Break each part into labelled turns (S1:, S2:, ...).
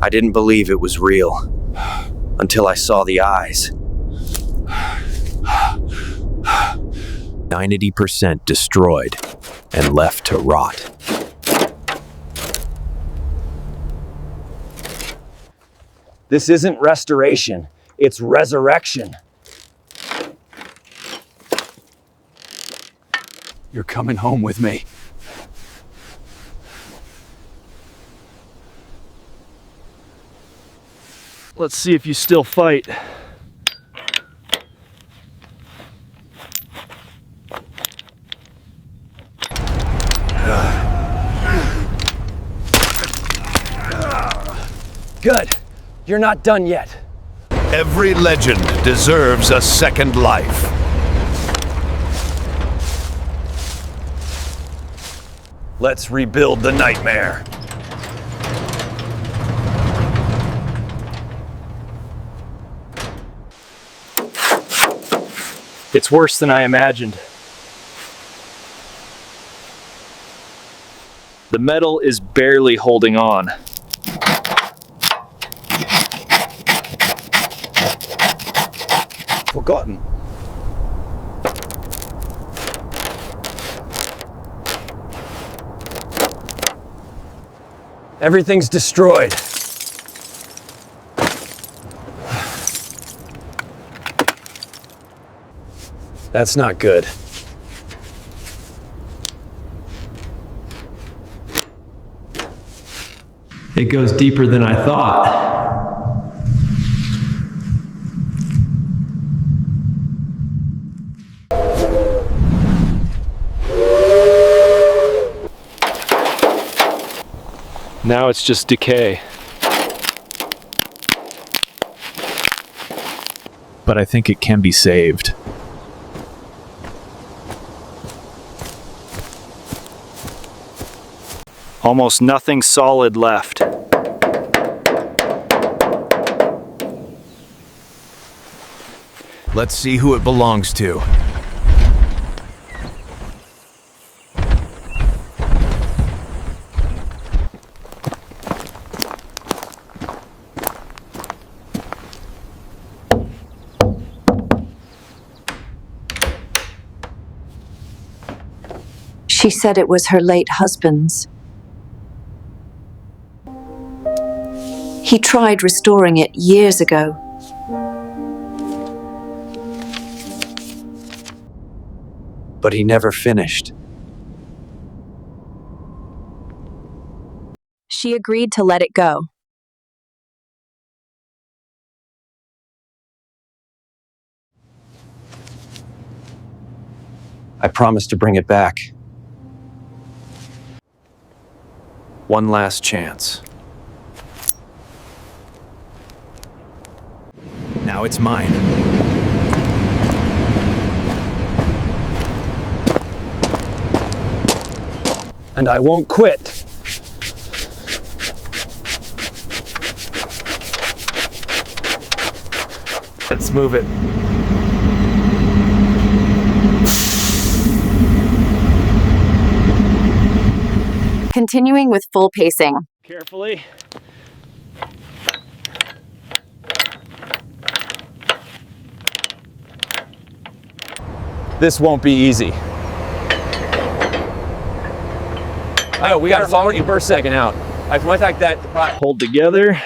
S1: I didn't believe it was real until I saw the eyes. 90% destroyed and left to rot.
S2: This isn't restoration, it's resurrection.
S3: You're coming home with me.
S4: Let's see if you still fight.
S2: Good. You're not done yet.
S5: Every legend deserves a second life. Let's rebuild the nightmare.
S4: It's worse than I imagined. The metal is barely holding on.
S2: Forgotten. Everything's destroyed. That's not good.
S6: It goes deeper than I thought.
S4: Now it's just decay.
S6: But I think it can be saved.
S4: Almost nothing solid left.
S5: Let's see who it belongs to.
S7: She said it was her late husband's. He tried restoring it years ago.
S1: But he never finished.
S7: She agreed to let it go.
S1: I promised to bring it back. One last chance.
S6: Now it's mine.
S2: And I won't quit.
S4: Let's move it.
S7: Continuing with full pacing.
S4: Carefully.
S2: This won't be easy. Oh, we got to follow you for a second out. I like that.
S4: Hold together.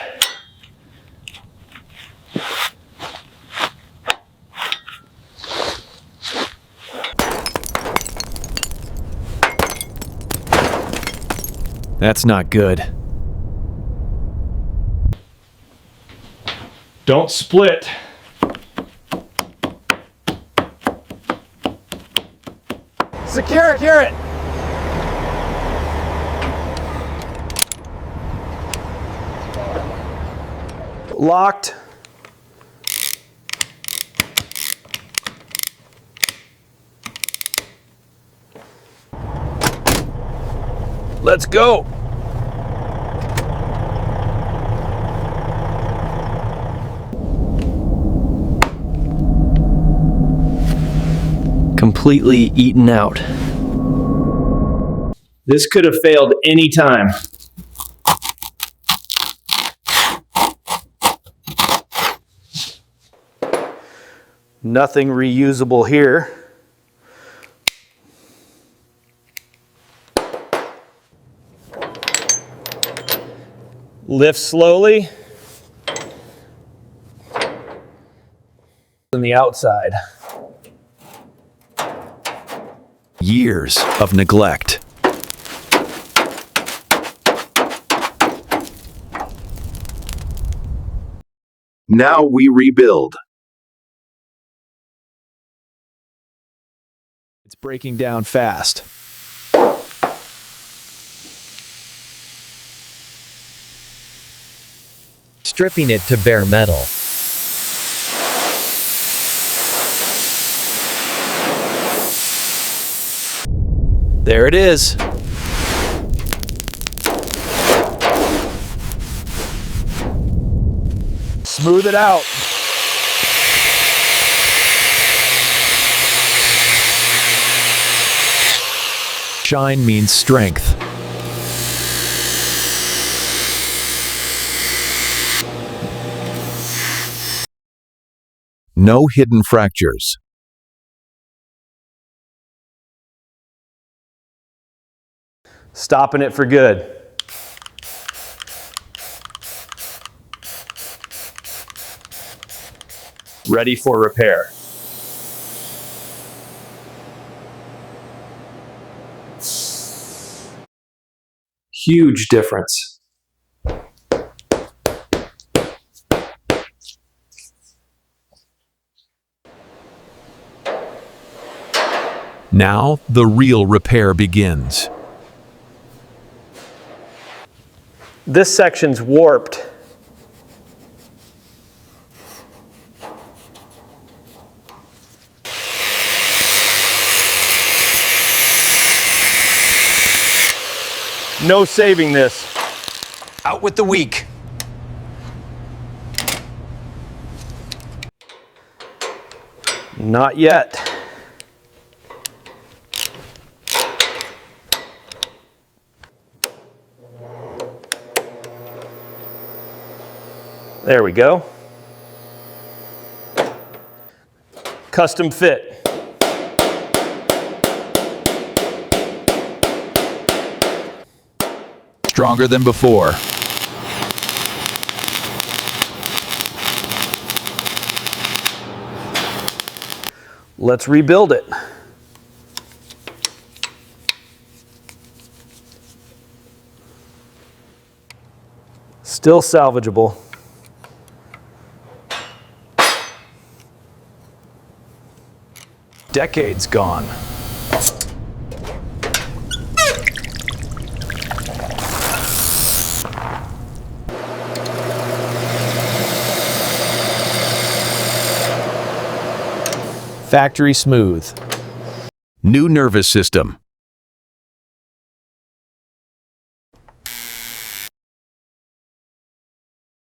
S6: That's not good.
S4: Don't split.
S2: Secure it! Locked. Let's go.
S4: Completely eaten out. This could have failed any time. Nothing reusable here. Lift slowly. On the outside.
S5: Years of neglect. Now we rebuild.
S6: It's breaking down fast.
S8: Stripping it to bare metal.
S6: There it is.
S4: Smooth it out.
S6: Shine means strength.
S5: No hidden fractures.
S4: Stopping it for good. Ready for repair.
S6: Huge difference.
S5: Now the real repair begins.
S4: This section's warped. No saving this.
S1: Out with the weak.
S4: Not yet. There we go. Custom fit.
S5: Stronger than before.
S4: Let's rebuild it. Still salvageable.
S6: Decades gone. Factory smooth.
S5: New nervous system.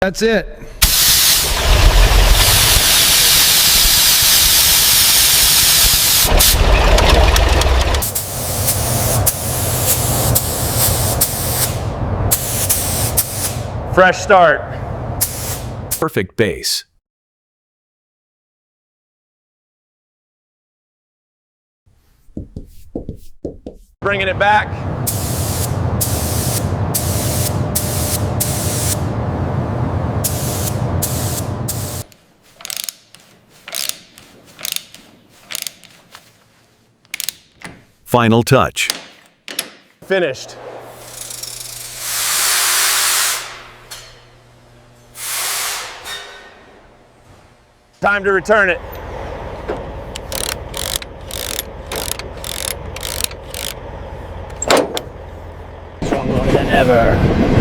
S3: That's it.
S4: Fresh start.
S5: Perfect base.
S4: Bringing it back.
S5: Final touch.
S4: Finished. Time to return it.
S8: Stronger than ever.